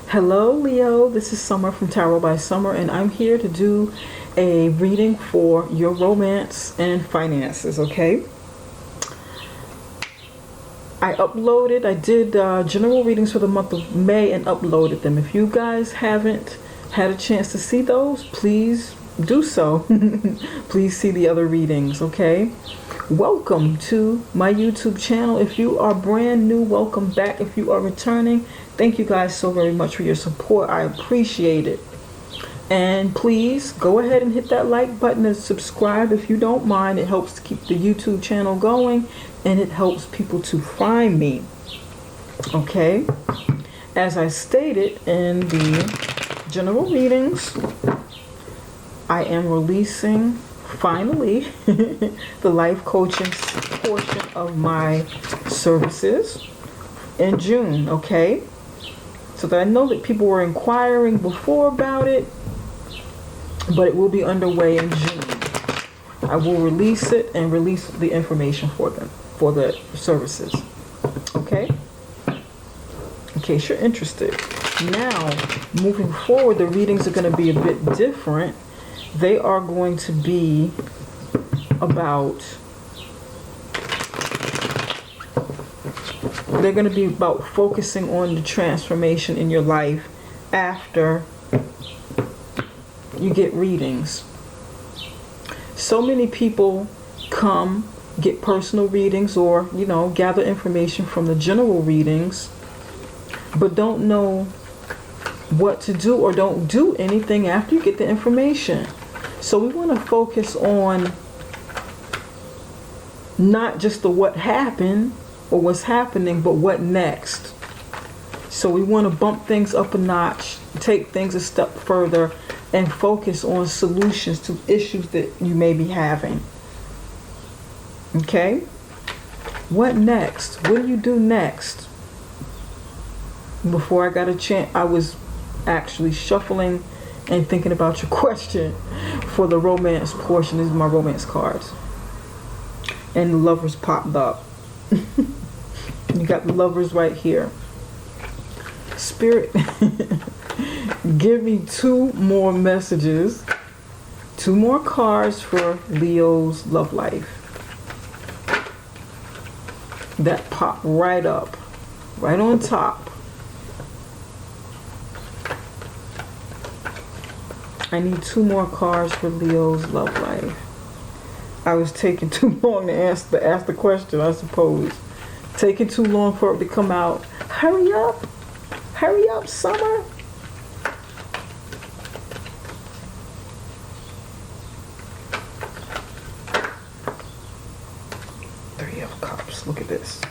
Hello, Leo. This is Summer from Tarot by Summer, and I'm here to do a reading for your romance and finances, okay? I did general readings for the month of May and uploaded them. If you guys haven't had a chance to see those, please do so. Please see the other readings, okay? Welcome to my YouTube channel. If you are brand new, welcome back. If you are returning, thank you guys so very much for your support. I appreciate it. And please go ahead and hit that like button and subscribe if you don't mind. It helps to keep the YouTube channel going and it helps people to find me. Okay? As I stated in the general readings, I am releasing finally the life coaching portion of my services in June, okay? So that I know that people were inquiring before about it, but it will be underway in June. I will release it and release the information for them, for the services, okay? In case you're interested. Now, moving forward, the readings are going to be a bit different. They are going to be about focusing on the transformation in your life after you get readings. So many people come get personal readings or, gather information from the general readings, but don't know what to do or don't do anything after you get the information. So we want to focus on not just the what happened or what's happening, but what next. So we want to bump things up a notch, take things a step further, and focus on solutions to issues that you may be having. Okay? What next? What do you do next? Before I got a chance, I was actually shuffling and thinking about your question for the romance portion. These are my romance cards. And the lovers popped up. You got the lovers right here. Spirit, give me two more messages, two more cards for Leo's love life. That popped right up, right on top. I need two more cards for Leo's love life. I was taking too long to ask the question, I suppose. Taking too long for it to come out. Hurry up! Hurry up, Summer! Three of Cups. Look at this.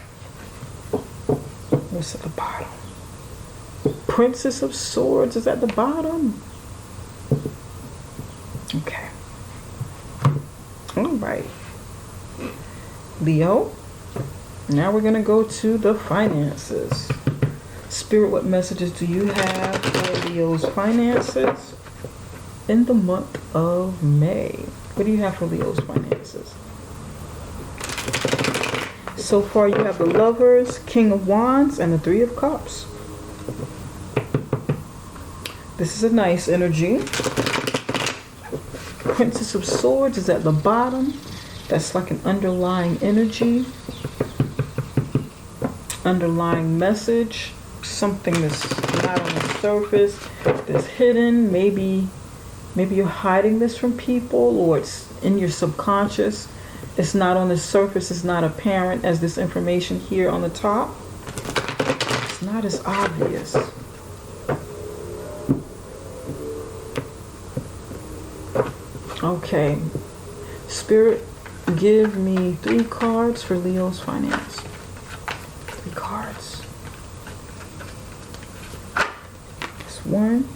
What's at the bottom? Princess of Swords is at the bottom. Okay. All right. Leo, now we're going to go to the finances. Spirit, what messages do you have for Leo's finances in the month of May? What do you have for Leo's finances? So far, you have the Lovers, King of Wands, and the Three of Cups. This is a nice energy. Princess of Swords is at the bottom. That's like an underlying energy, underlying message, something that's not on the surface, that's hidden. Maybe you're hiding this from people, or it's in your subconscious. It's not on the surface. It's not apparent as this information here on the top. It's not as obvious. Okay, Spirit, give me 3 cards for Leo's finance. 3 cards. That's 1.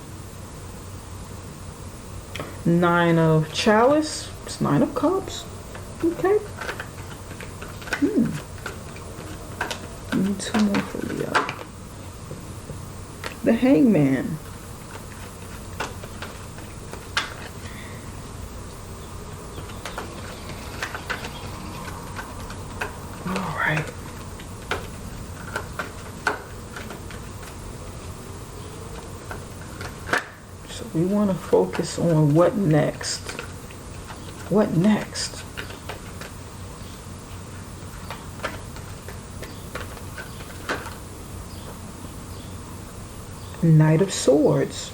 9 of Chalice. It's 9 of Cups. Okay. Need 2 more for Leo. The Hangman. All right. So we want to focus on what next. What next? Knight of Swords.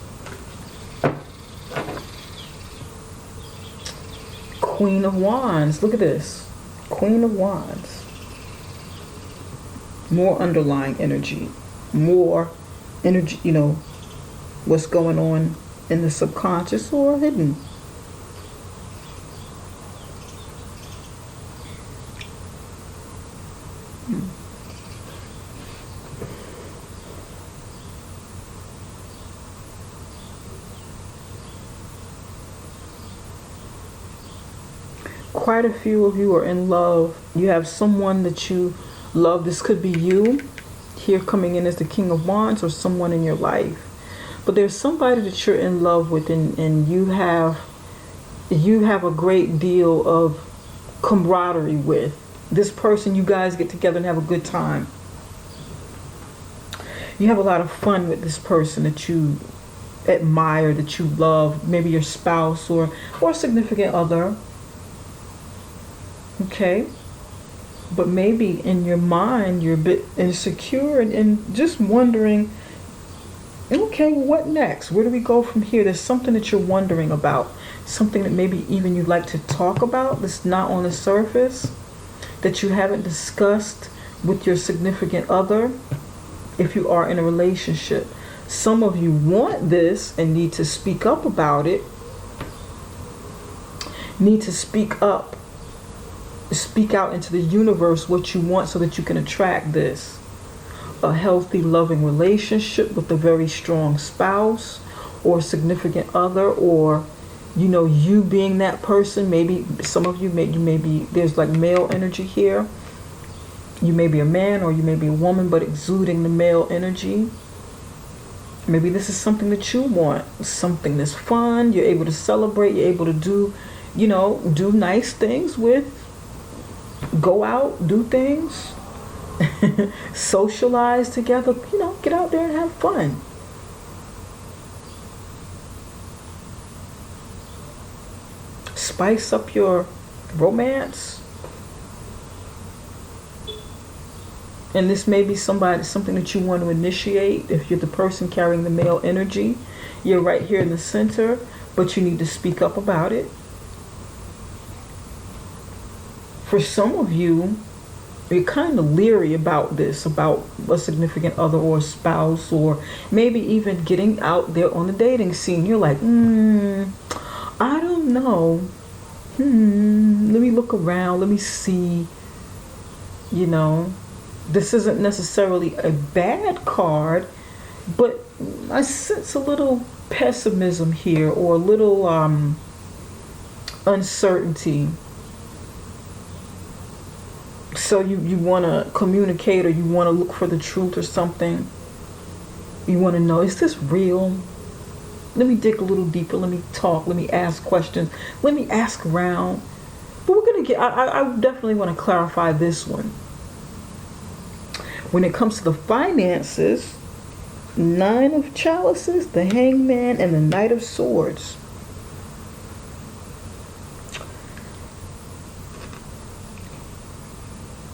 Queen of Wands. Look at this. Queen of Wands. More underlying energy. More energy, what's going on in the subconscious or hidden. Quite a few of you are in love. You have someone that you love. This could be you here coming in as the King of Wands, or someone in your life. But there's somebody that you're in love with, and you have a great deal of camaraderie with. This person, you guys get together and have a good time. You have a lot of fun with this person that you admire, that you love, maybe your spouse or significant other. Okay, but maybe in your mind you're a bit insecure and just wondering, okay, what next? Where do we go from here? There's something that you're wondering about, something that maybe even you'd like to talk about that's not on the surface, that you haven't discussed with your significant other if you are in a relationship. Some of you want this and need to speak up about it, need to speak up. Speak out into the universe what you want so that you can attract this. A healthy, loving relationship with a very strong spouse or significant other, or you being that person. Maybe some of you may be, there's like male energy here. You may be a man or you may be a woman, but exuding the male energy. Maybe this is something that you want, something that's fun, you're able to celebrate, you're able to do nice things with. Go out, do things, socialize together, get out there and have fun. Spice up your romance. And this may be something that you want to initiate. If you're the person carrying the male energy, you're right here in the center, but you need to speak up about it. For some of you, you're kind of leery about this, about a significant other or a spouse, or maybe even getting out there on the dating scene. You're like, I don't know. Let me look around. Let me see. This isn't necessarily a bad card, but I sense a little pessimism here, or a little uncertainty. So you want to communicate, or you want to look for the truth or something. You want to know, is this real? Let me dig a little deeper. Let me talk. Let me ask questions. Let me ask around. But we're going to I definitely want to clarify this one. When it comes to the finances, 9 of Chalices, the Hangman, and the Knight of Swords.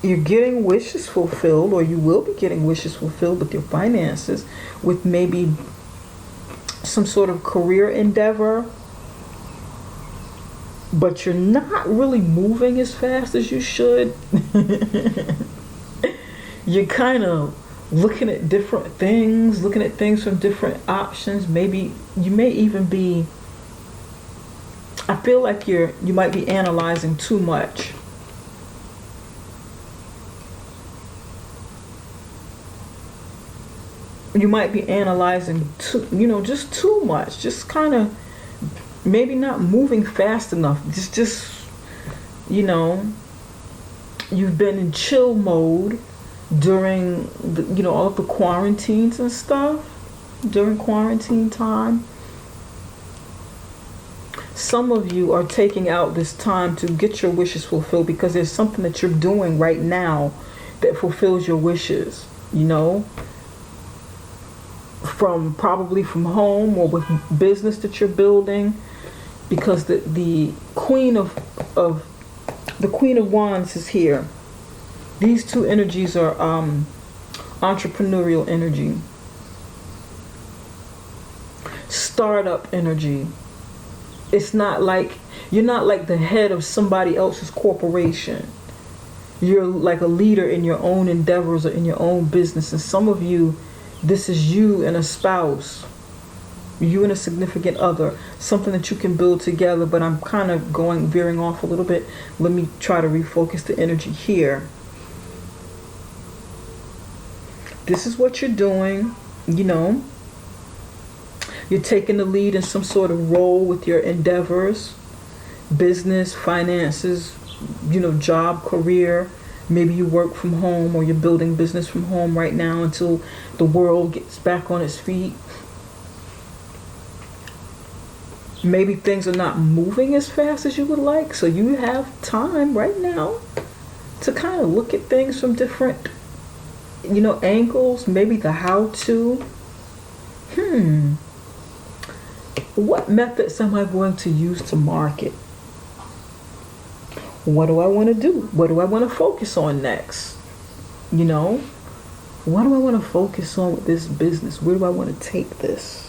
You're getting wishes fulfilled, or you will be getting wishes fulfilled with your finances, with maybe some sort of career endeavor, but you're not really moving as fast as you should. You're kind of looking at different things, looking at things from different options. Maybe you may even be, I feel like you might be analyzing too much. You might be analyzing just too much, just kind of maybe not moving fast enough. Just you've been in chill mode during all of the quarantines and stuff, during quarantine time. Some of you are taking out this time to get your wishes fulfilled, because there's something that you're doing right now that fulfills your wishes, probably from home or with business that you're building, because the Queen of Wands is here. These two energies are entrepreneurial energy, startup energy. It's not like you're not like the head of somebody else's corporation. You're like a leader in your own endeavors or in your own business. And some of you, this is you and a spouse, you and a significant other, something that you can build together. But I'm kind of veering off a little bit. Let me try to refocus the energy here. This is what you're doing, you know. You're taking the lead in some sort of role with your endeavors, business, finances, you know, job, career. Maybe you work from home or you're building business from home right now until the world gets back on its feet. Maybe things are not moving as fast as you would like, so you have time right now to kind of look at things from different, you know, angles. Maybe the how-to. What methods am I going to use to market? What do I want to do? What do I want to focus on next? You know, what do I want to focus on with this business? Where do I want to take this?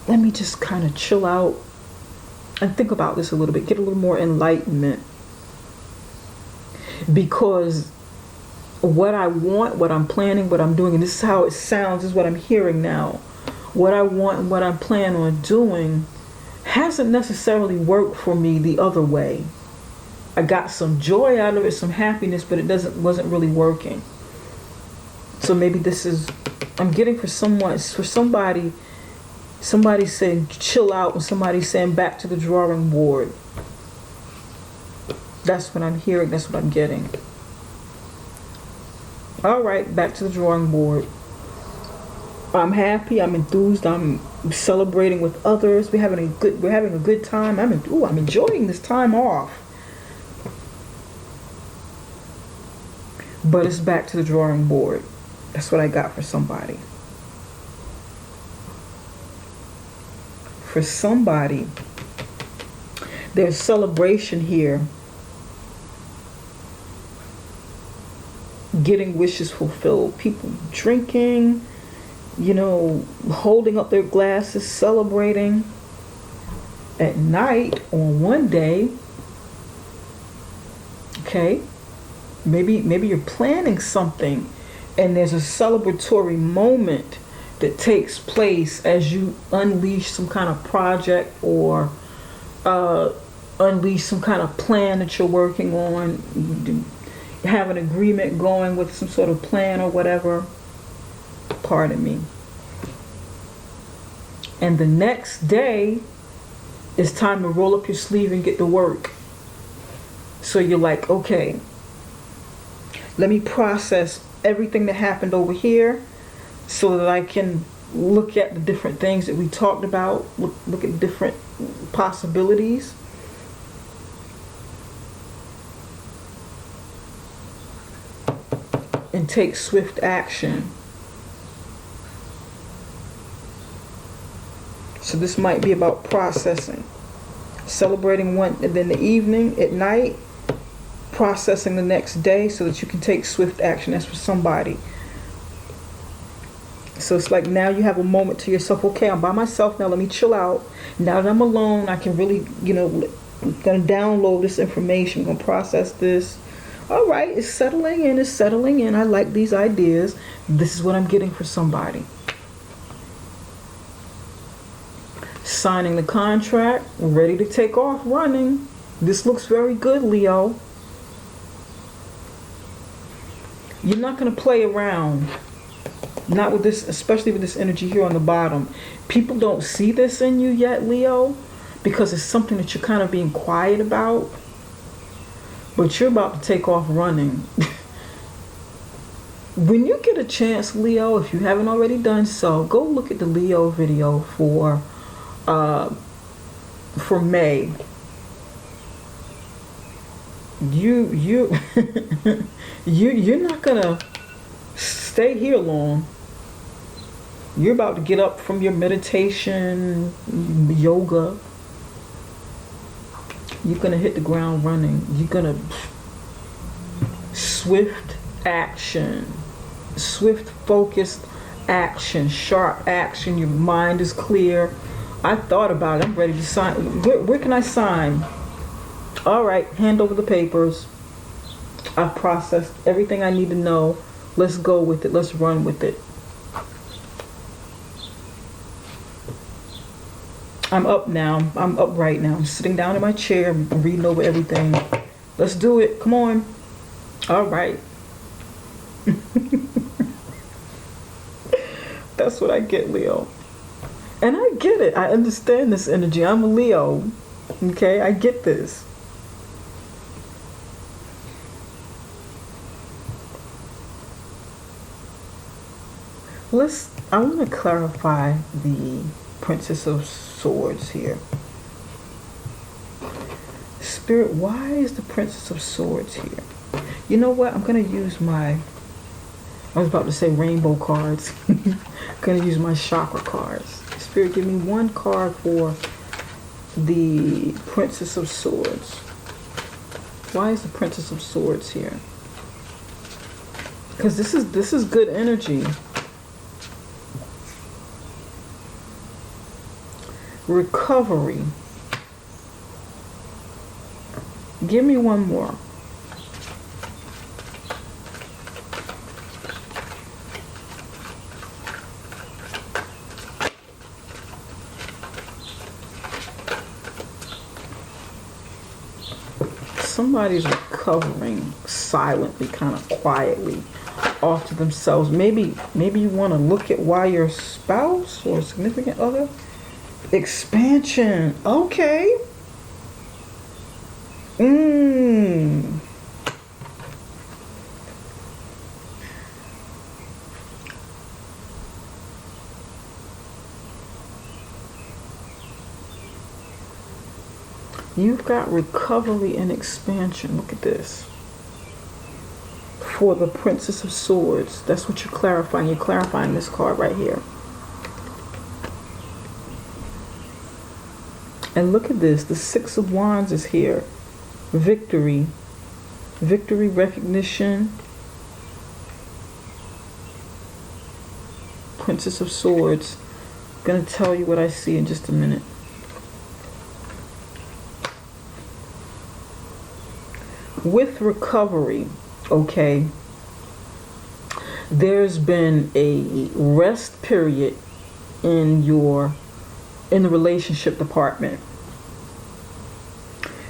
Let me just kind of chill out and think about this a little bit, get a little more enlightenment. Because what I want, what I'm planning, what I'm doing, and this is how it sounds, this is what I'm hearing now. What I want and what I'm planning on doing hasn't necessarily worked for me the other way. I got some joy out of it, some happiness, but it wasn't really working. So maybe this is, I'm getting for somebody saying chill out, and somebody saying back to the drawing board. That's what I'm hearing, that's what I'm getting. All right, back to the drawing board. I'm happy, I'm enthused, I'm celebrating with others. We're having a good time. I'm enjoying this time off. But it's back to the drawing board. That's what I got for somebody. For somebody, there's celebration here. Getting wishes fulfilled. People drinking, you know, holding up their glasses, celebrating. At night, on one day, okay, maybe you're planning something and there's a celebratory moment that takes place as you unleash some kind of project or unleash some kind of plan that you're working on. You have an agreement going with some sort of plan or whatever. Pardon me. And the next day, it's time to roll up your sleeve and get to work. So you're like, okay, let me process everything that happened over here so that I can look at the different things that we talked about, look at different possibilities. And take swift action. So this might be about processing. Celebrating one, and then the evening, at night, processing the next day so that you can take swift action. That's for somebody. So it's like now you have a moment to yourself. Okay, I'm by myself now. Let me chill out. Now that I'm alone, I can really, I'm gonna download this information. I'm gonna process this. All right, it's settling in. It's settling in. I like these ideas. This is what I'm getting for somebody. Signing the contract, ready to take off running. This looks very good, Leo. You're not going to play around. Not with this, especially with this energy here on the bottom. People don't see this in you yet, Leo, because it's something that you're kind of being quiet about. But you're about to take off running. When you get a chance, Leo, if you haven't already done so, go look at the Leo video for May. You're not gonna stay here long. You're about to get up from your meditation, yoga. You're going to hit the ground running. You're going to swift action, swift focused action, sharp action. Your mind is clear. I thought about it. I'm ready to sign. Where can I sign? All right, hand over the papers. I've processed everything I need to know. Let's go with it. Let's run with it. I'm up now. I'm upright now. I'm sitting down in my chair, reading over everything. Let's do it. Come on. All right. That's what I get, Leo. And I get it. I understand this energy. I'm a Leo. Okay? I get this. I want to clarify the Princess of Swords here. Spirit, why is the Princess of Swords here? You know what? I'm going to use I was about to say rainbow cards. I'm going to use my chakra cards. Spirit, give me one card for the Princess of Swords. Why is the Princess of Swords here? Because this is good energy. Recovery. Give me one more. Somebody's recovering silently, kind of quietly, off to themselves. Maybe you want to look at why your spouse or significant other. Expansion. Okay. You've got recovery and expansion. Look at this. For the Princess of Swords. That's what you're clarifying. You're clarifying this card right here. And look at this. The Six of Wands is here. Victory. Victory, recognition. Princess of Swords. I'm going to tell you what I see in just a minute. With recovery, okay, there's been a rest period in the relationship department.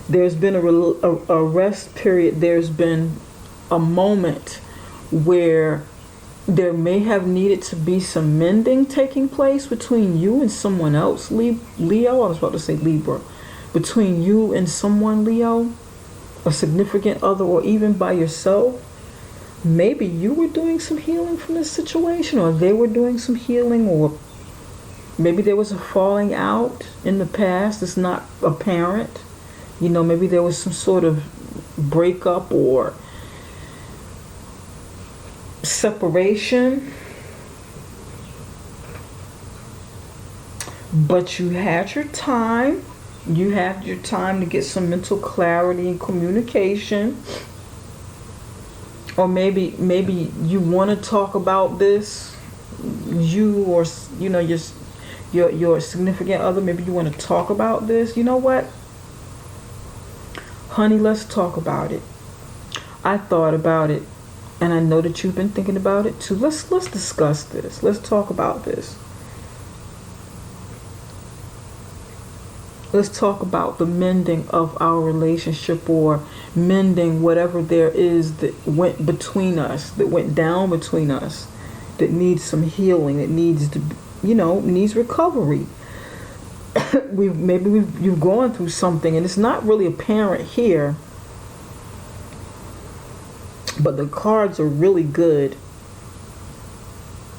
There's been a rest period. There's been a moment where there may have needed to be some mending taking place between you and someone else, Leo. I was about to say Libra. Between you and someone, Leo, a significant other, or even by yourself. Maybe you were doing some healing from this situation, or they were doing some healing, or maybe there was a falling out in the past. It's not apparent. You know, maybe there was some sort of breakup or separation. But you had your time. You have your time to get some mental clarity and communication. Or maybe you want to talk about this. You, or you know, your significant other, maybe you want to talk about this. You know what? Honey, let's talk about it. I thought about it, and I know that you've been thinking about it too. Let's discuss this. Let's talk about this. Let's talk about the mending of our relationship, or mending whatever there is that went between us, that went down between us, that needs some healing, that needs to, needs recovery. You've gone through something, and it's not really apparent here, but the cards are really good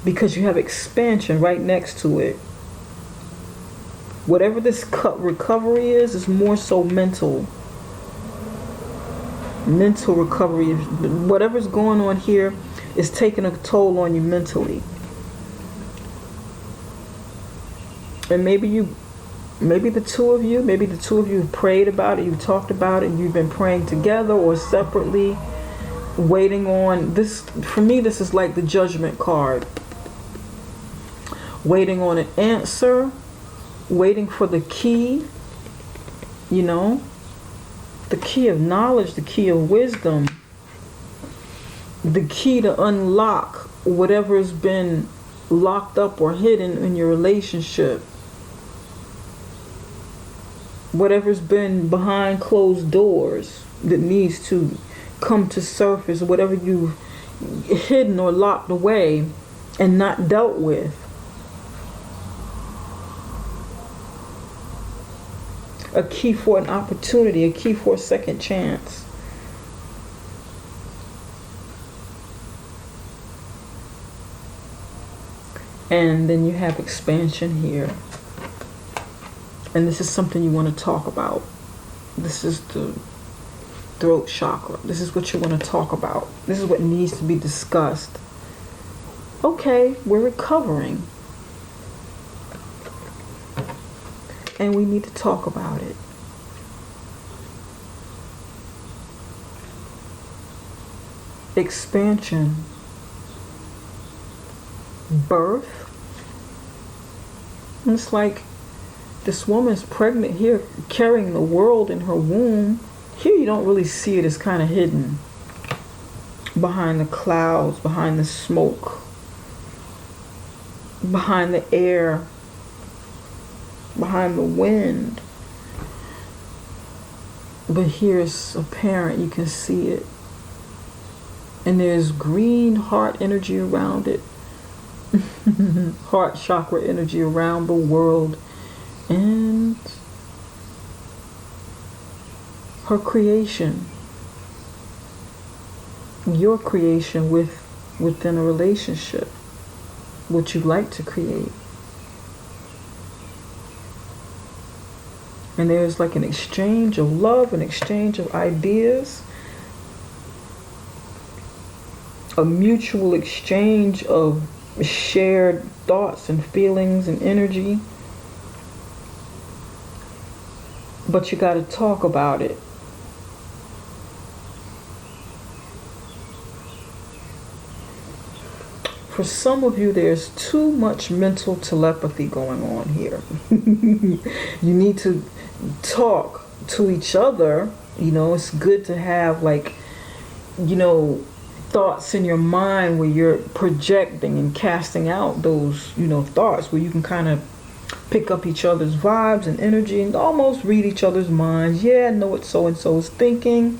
because you have expansion right next to it. Whatever this recovery is more so mental recovery. Whatever's going on here is taking a toll on you mentally. And maybe the two of you have prayed about it, you've talked about it, and you've been praying together or separately, waiting on this. For me, this is like the judgment card. Waiting on an answer, waiting for the key, the key of knowledge, the key of wisdom, the key to unlock whatever has been locked up or hidden in your relationship. Whatever's been behind closed doors that needs to come to surface, whatever you've hidden or locked away and not dealt with. A key for an opportunity, a key for a second chance. And then you have expansion here. And this is something you want to talk about. This is the throat chakra. This is what you want to talk about. This is what needs to be discussed. Okay, we're recovering. And we need to talk about it. Expansion. Birth. And it's like this woman's pregnant here, carrying the world in her womb. Here you don't really see it. It's kind of hidden behind the clouds, behind the smoke, behind the air, behind the wind. But here it's apparent, you can see it. And there's green heart energy around it. Heart chakra energy around the world. And her creation. Your creation within a relationship. What you like to create. And there's like an exchange of love, an exchange of ideas, a mutual exchange of shared thoughts and feelings and energy. But you got to talk about it. For some of you, there's too much mental telepathy going on here. You need to talk to each other. It's good to have thoughts in your mind where you're projecting and casting out those, thoughts where you can kind of pick up each other's vibes and energy and almost read each other's minds. Yeah, I know what so-and-so is thinking.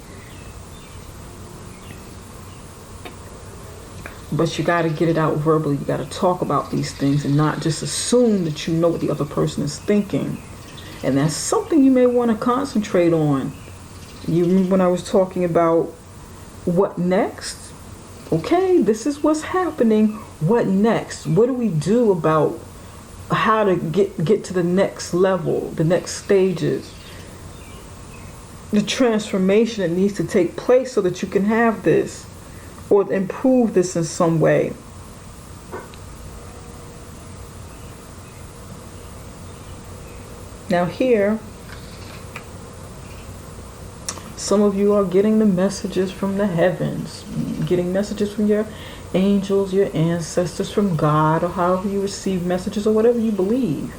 But you got to get it out verbally. You got to talk about these things and not just assume that you know what the other person is thinking. And that's something you may want to concentrate on. You remember when I was talking about what next? Okay, this is what's happening. What next? What do we do about how to get to the next level, the next stages? The transformation that needs to take place so that you can have this or improve this in some way. Now here, some of you are getting the messages from the heavens, getting messages from your angels, your ancestors, from God, or however you receive messages or whatever you believe.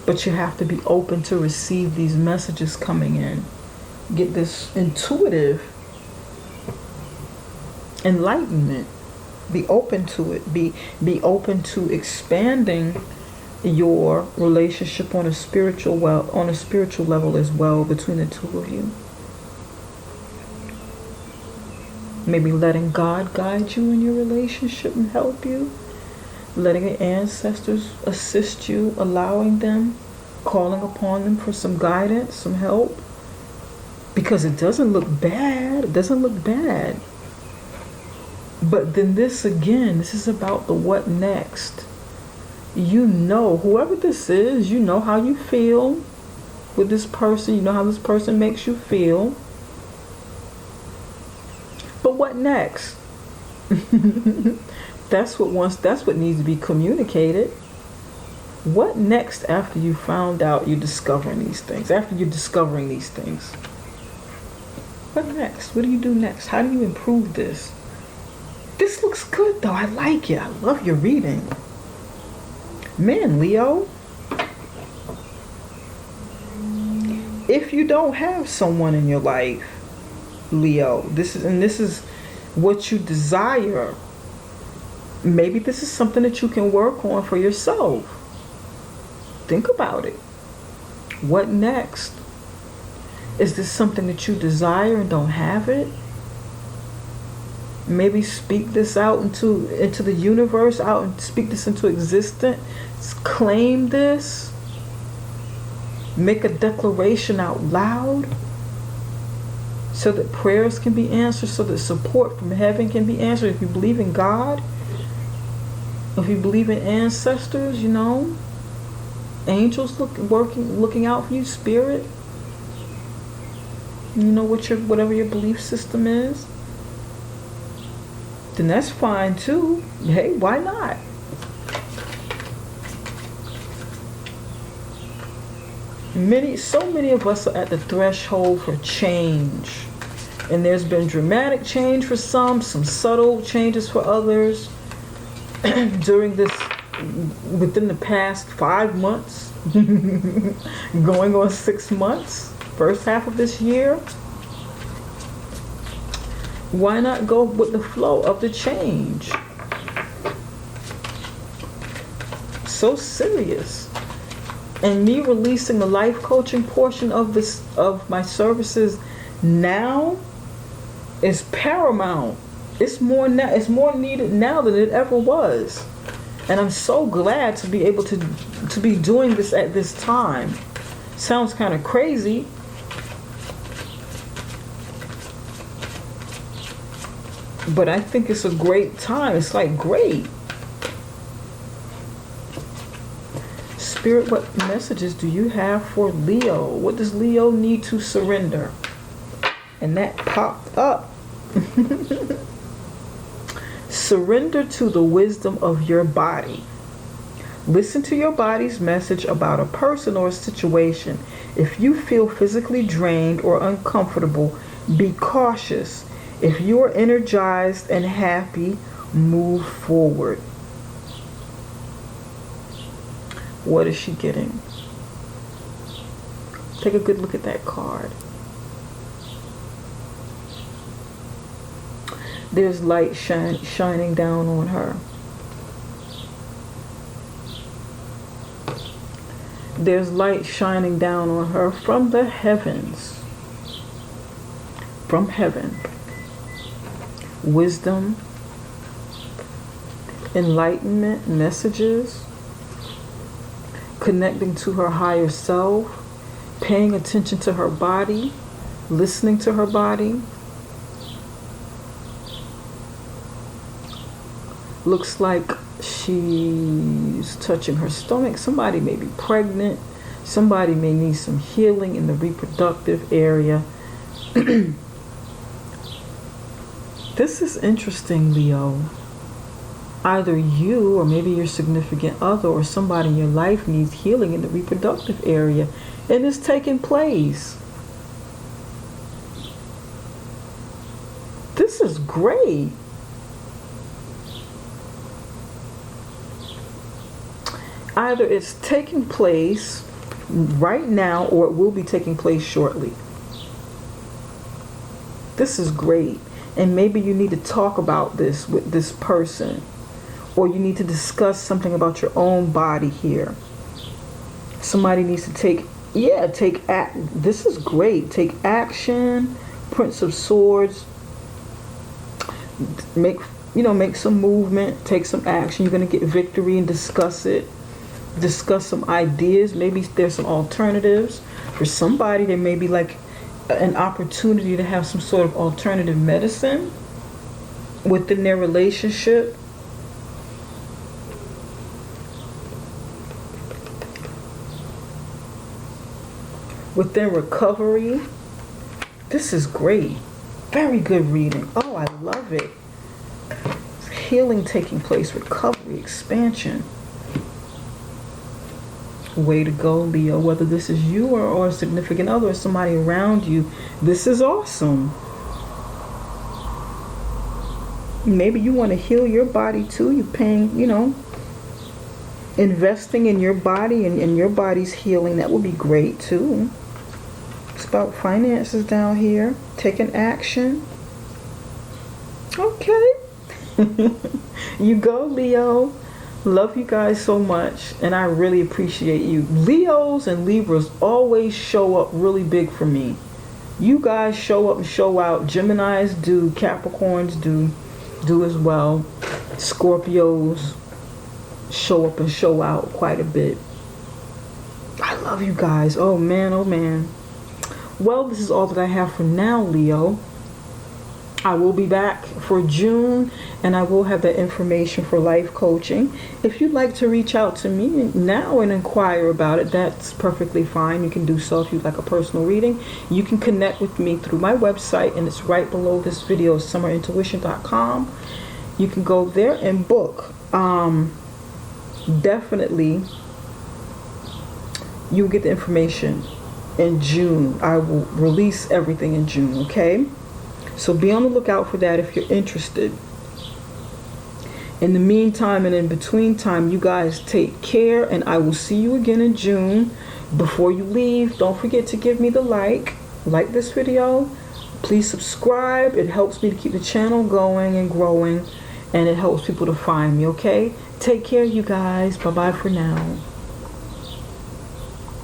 But you have to be open to receive these messages coming in. Get this intuitive enlightenment. Be open to it. Be open to expanding your relationship on a spiritual level as well between the two of you. Maybe letting God guide you in your relationship and help you. Letting your ancestors assist you, allowing them, calling upon them for some guidance, some help. Because it doesn't look bad. It doesn't look bad. But then this is about the what next. Whoever this is, you know how you feel with this person. You know how this person makes you feel. But what next? That's what needs to be communicated. What next after you found out you're discovering these things? After you're discovering these things, what next? What do you do next? How do you improve this? This looks good though. I like it. I love your reading. Man, Leo, if you don't have someone in your life, Leo, this is what you desire. Maybe this is something that you can work on for yourself. Think about it. What next? Is this something that you desire and don't have it? Maybe speak this out into the universe, out and speak this into existence. Claim this. Make a declaration out loud so that prayers can be answered, so that support from heaven can be answered. If you believe in God, if you believe in ancestors, angels looking out for you, spirit, whatever your belief system is, then that's fine too. Hey, why not? So many of us are at the threshold for change. And there's been dramatic change for some subtle changes for others within the past 5 months, going on 6 months, first half of this year. Why not go with the flow of the change? So serious. And me releasing the life coaching portion of my services now is paramount. It's more needed now than it ever was. And I'm so glad to be able to be doing this at this time. Sounds kind of crazy. But I think it's a great time. It's like great. Spirit, what messages do you have for Leo? What does Leo need to surrender? And that popped up. Surrender to the wisdom of your body. Listen to your body's message about a person or a situation. If you feel physically drained or uncomfortable, be cautious. If you are energized and happy, move forward. What is she getting? Take a good look at that card. There's light shining down on her. There's light shining down on her from the heavens. From heaven. Wisdom, enlightenment, messages, connecting to her higher self, paying attention to her body, listening to her body. Looks like she's touching her stomach. Somebody may be pregnant. Somebody may need some healing in the reproductive area. This is interesting, Leo. Either you or maybe your significant other or somebody in your life needs healing in the reproductive area, and it's taking place. This is great. Either it's taking place right now or it will be taking place shortly. This is great. And maybe you need to talk about this with this person, or you need to discuss something about your own body here. Somebody needs to this is great. Take action. Prince of Swords. Make some movement. Take some action. You're going to get victory and discuss it. Discuss some ideas. Maybe there's some alternatives. For somebody, there may be like an opportunity to have some sort of alternative medicine within their relationship. Within recovery. This is great. Very good reading. Oh, I love it. Healing taking place, recovery, expansion. Way to go, Leo. Whether this is you or a significant other or somebody around you, this is awesome. Maybe you want to heal your body too. You're paying, investing in your body and your body's healing. That would be great too. It's about finances down here. Taking action. Okay. You go, Leo. Love you guys so much, and I really appreciate you. Leos and Libras always show up really big for me. You guys show up and show out. Geminis do. Capricorns do as well. Scorpios show up and show out quite a bit. I love you guys. Oh man, oh man. Well, this is all that I have for now, Leo. I will be back for June, and I will have that information for life coaching. If you'd like to reach out to me now and inquire about it, that's perfectly fine. You can do so if you'd like a personal reading. You can connect with me through my website, and it's right below this video, summerintuition.com. You can go there and book. Definitely, you'll get the information in June. I will release everything in June, okay? So be on the lookout for that if you're interested. In the meantime and in between time, you guys take care, and I will see you again in June. Before you leave, don't forget to give me the like this video. Please subscribe. It helps me to keep the channel going and growing, and it helps people to find me, okay? Take care, you guys. Bye-bye for now.